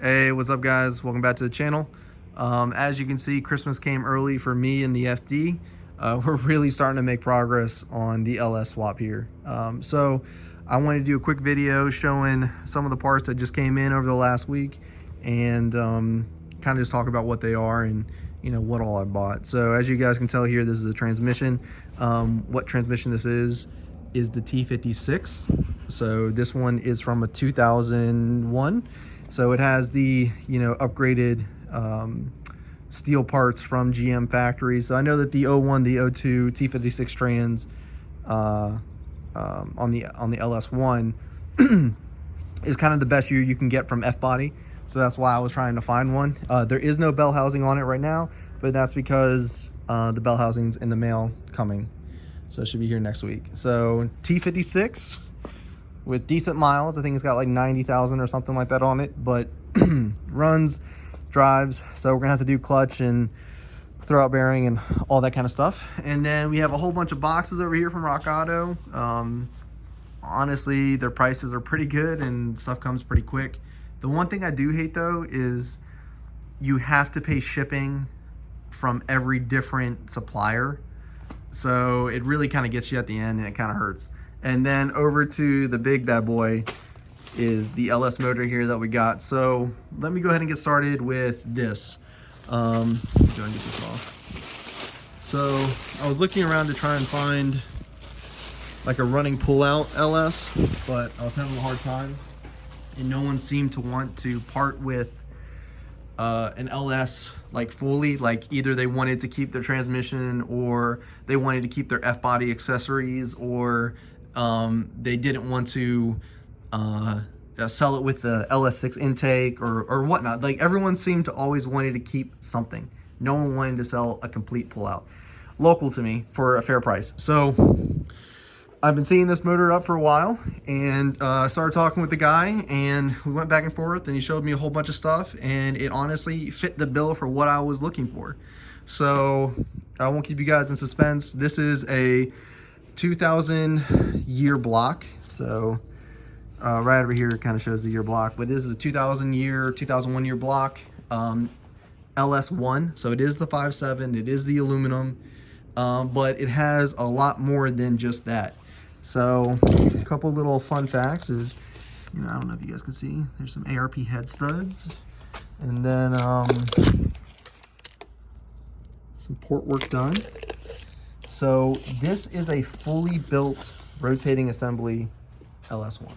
Hey, what's up guys? Welcome back to the channel. As you can see, Christmas came early for me and the FD. We're really starting to make progress on the LS swap here. So I wanted to do a quick video showing some of the parts that just came in over the last week and kind of just talk about what they are and what all I bought. So as you guys can tell here, this is a transmission. What transmission this is the T56. So this one is from a 2001. So it has the upgraded steel parts from GM factory. So I know that the 01, the 02 T56 trans on the LS1 is kind of the best you can get from F-body. So that's why I was trying to find one. There is no bell housing on it right now, but that's because the bell housing's in the mail coming. So it should be here next week. So T56 with decent miles. I think it's got like 90,000 or something like that on it, but runs, drives. So we're gonna have to do clutch and throw out bearing and all that kind of stuff. And then we have a whole bunch of boxes over here from Rock Auto. Honestly, their prices are pretty good and stuff comes pretty quick. The one thing I do hate though is you have to pay shipping from every different supplier. So it really kind of gets you at the end and it kind of hurts. And then over to the big bad boy is the LS motor here that we got. So let me go ahead and get started with this. Go ahead and get this off. So I was looking around to try and find like a running pull-out LS, but I was having a hard time and no one seemed to want to part with an LS like fully. Like either they wanted to keep their transmission or they wanted to keep their F-body accessories, or they didn't want to sell it with the LS6 intake or whatnot. Like everyone seemed to always wanted to keep something. No one wanted to sell a complete pullout local to me for a fair price. So I've been seeing this motor up for a while and started talking with the guy, and we went back and forth and he showed me a whole bunch of stuff, and it honestly fit the bill for what I was looking for. So I won't keep you guys in suspense. This is a 2000 year block. So right over here kind of shows the year block, but this is a 2001 year block, LS1. So it is the 5.7, it is the aluminum, but it has a lot more than just that. So a couple little fun facts is, I don't know if you guys can see, there's some ARP head studs, and then some port work done. So this is a fully built rotating assembly LS1.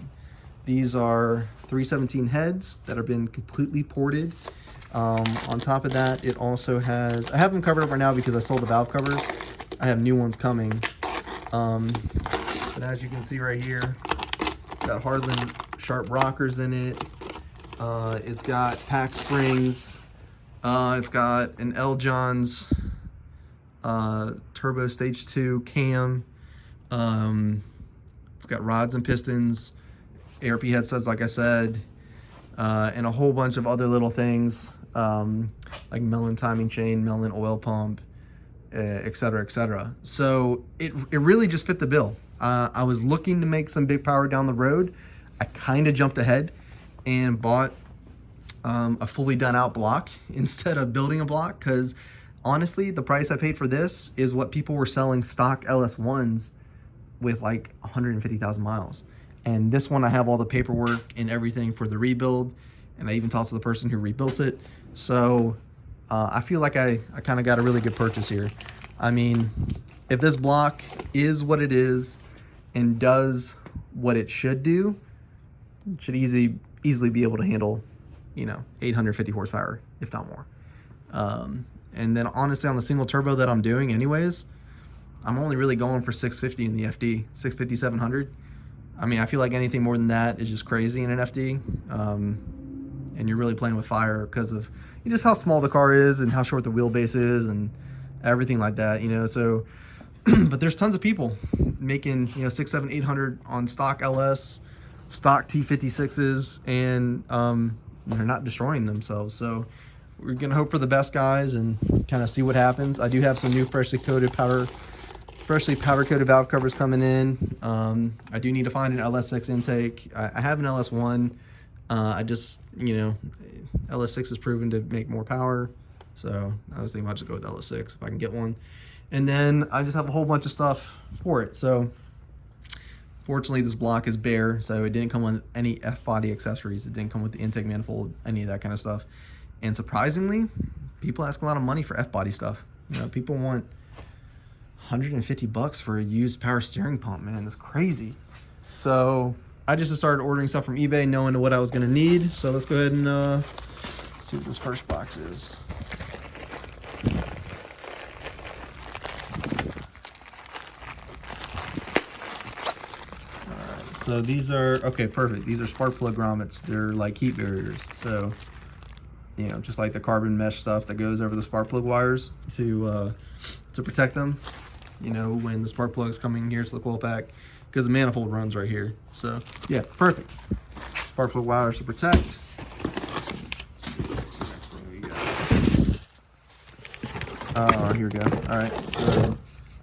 These are 317 heads that have been completely ported. On top of that, it also has, I have them covered up right now because I sold the valve covers. I have new ones coming. But as you can see right here, it's got Hardland sharp rockers in it. It's got pack springs. It's got an L. John's turbo stage 2 cam. It's got rods and pistons, ARP head studs, like I said, and a whole bunch of other little things, like Mellon timing chain, Mellon oil pump, etc., etc. So it really just fit the bill. I was looking to make some big power down the road. I kind of jumped ahead and bought a fully done out block instead of building a block, because honestly, the price I paid for this is what people were selling stock LS1s with like 150,000 miles. And this one, I have all the paperwork and everything for the rebuild, and I even talked to the person who rebuilt it. So I feel like I kind of got a really good purchase here. I mean, if this block is what it is and does what it should do, it should easily be able to handle 850 horsepower, if not more. And then honestly, on the single turbo that I'm doing anyways, I'm only really going for 650 in the FD, 650, 700. I mean, I feel like anything more than that is just crazy in an FD. And you're really playing with fire because of just how small the car is and how short the wheelbase is and everything like that, so, but there's tons of people making, 600, 700, 800 on stock LS, stock T56s, and they're not destroying themselves. So we're going to hope for the best, guys, and kind of see what happens. I do have some new freshly powder coated valve covers coming in. I do need to find an LS6 intake. I have an LS1. I just, you know, LS6 has proven to make more power, so I was thinking about just go with LS6 if I can get one. And then I just have a whole bunch of stuff for it. So fortunately, this block is bare, so it didn't come with any F-body accessories. It didn't come with the intake manifold, any of that kind of stuff. And surprisingly, people ask a lot of money for F-body stuff. You know, people want $150 for a used power steering pump, man. It's crazy. So I just started ordering stuff from eBay, knowing what I was going to need. So let's go ahead and see what this first box is. Alright, so these are, okay, perfect. These are spark plug grommets. They're like heat barriers. So, you know, just like the carbon mesh stuff that goes over the spark plug wires to protect them, you know, when the spark plug's coming here to the coil pack, because the manifold runs right here. So yeah, perfect. Spark plug wires to protect. Let's see what's the next thing we got. Oh, here we go. All right, so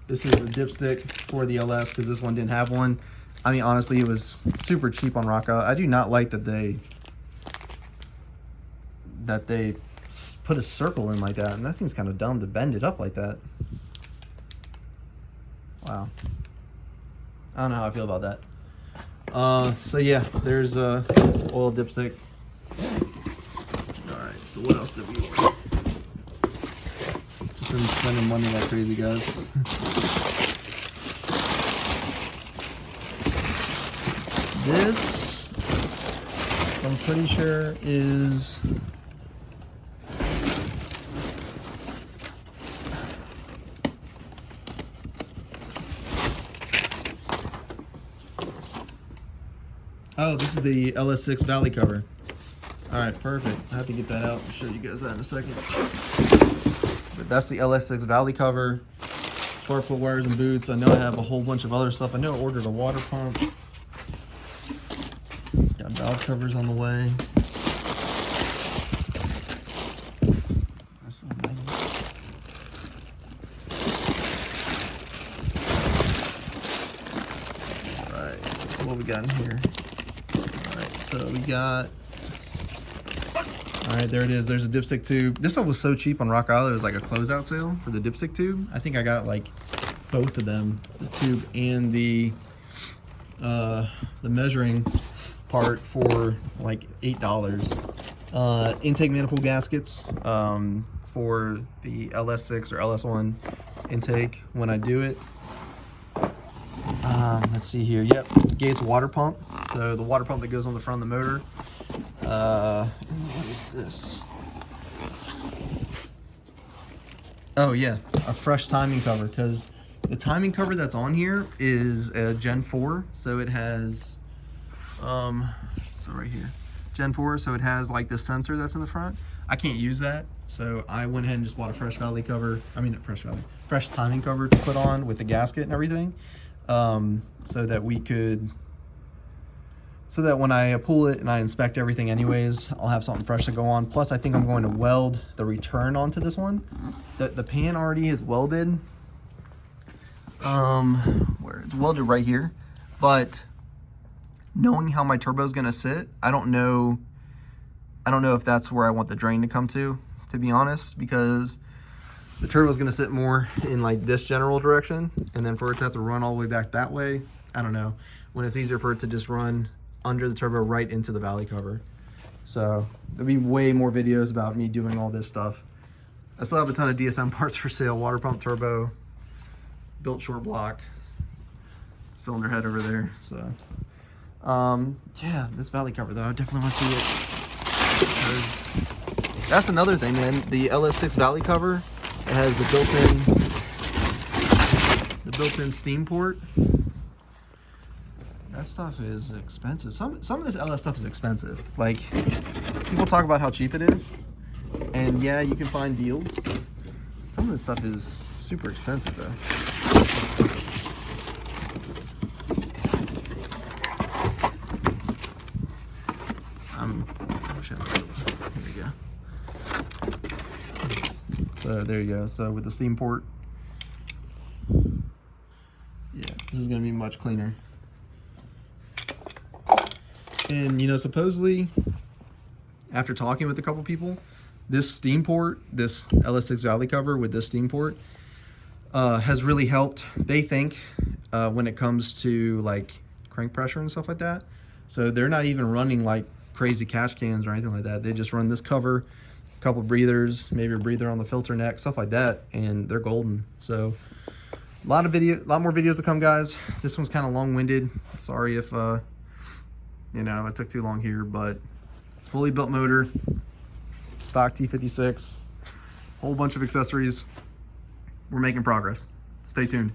this is the dipstick for the LS, because this one didn't have one. I mean, honestly, it was super cheap on Rockout. I do not like that they put a circle in like that, and that seems kind of dumb to bend it up like that. Wow. I don't know how I feel about that. So yeah, there's a oil dipstick. All right, so what else did we order? Just been spending money like crazy, guys. This, I'm pretty sure, is oh, this is the LS6 valley cover. All right, perfect. I have to get that out and show you guys that in a second. But that's the LS6 valley cover. Spark plug wires and boots. I know I have a whole bunch of other stuff. I know I ordered a water pump. Got valve covers on the way. All right, so what we got in here? So we got, all right, there it is. There's a dipstick tube. This stuff was so cheap on Rock Island. It was like a closeout sale for the dipstick tube. I think I got like both of them, the tube and the measuring part, for like $8. Intake manifold gaskets for the LS6 or LS1 intake when I do it. Let's see here. Yep, Gates water pump. So the water pump that goes on the front of the motor. What is this? Oh yeah, a fresh timing cover, because the timing cover that's on here is a Gen 4. So it has, so right here, Gen 4. So it has like the sensor that's in the front. I can't use that. So I went ahead and just bought a fresh timing cover to put on with the gasket and everything. So that when I pull it and I inspect everything anyways, I'll have something fresh to go on. Plus, I think I'm going to weld the return onto this one. The pan already is welded. Where it's welded right here. But knowing how my turbo is going to sit, I don't know if that's where I want the drain to come to be honest, because the turbo is going to sit more in like this general direction, and then for it to have to run all the way back that way, I don't know, when it's easier for it to just run under the turbo right into the valley cover. So there'll be way more videos about me doing all this stuff. I still have a ton of DSM parts for sale. Water pump, turbo, built short block, cylinder head over there. So yeah, this valley cover though, I definitely want to see it, because that's another thing, man. The LS6 valley cover, it has the built-in steam port. That stuff is expensive. Some of this LS stuff is expensive. Like, people talk about how cheap it is, and yeah, you can find deals. Some of this stuff is super expensive though. Here we go. So there you go. So with the steam port, yeah, this is going to be much cleaner. And, you know, supposedly, after talking with a couple people, this steam port, this LS6 valley cover with this steam port, has really helped, they think, when it comes to like crank pressure and stuff like that. So they're not even running like crazy cash cans or anything like that. They just run this cover, a couple breathers, maybe a breather on the filter neck, stuff like that, and they're golden. So a lot more videos to come, guys. This one's kind of long-winded. Sorry if you know, it took too long here, but fully built motor, stock T56, whole bunch of accessories. We're making progress. Stay tuned.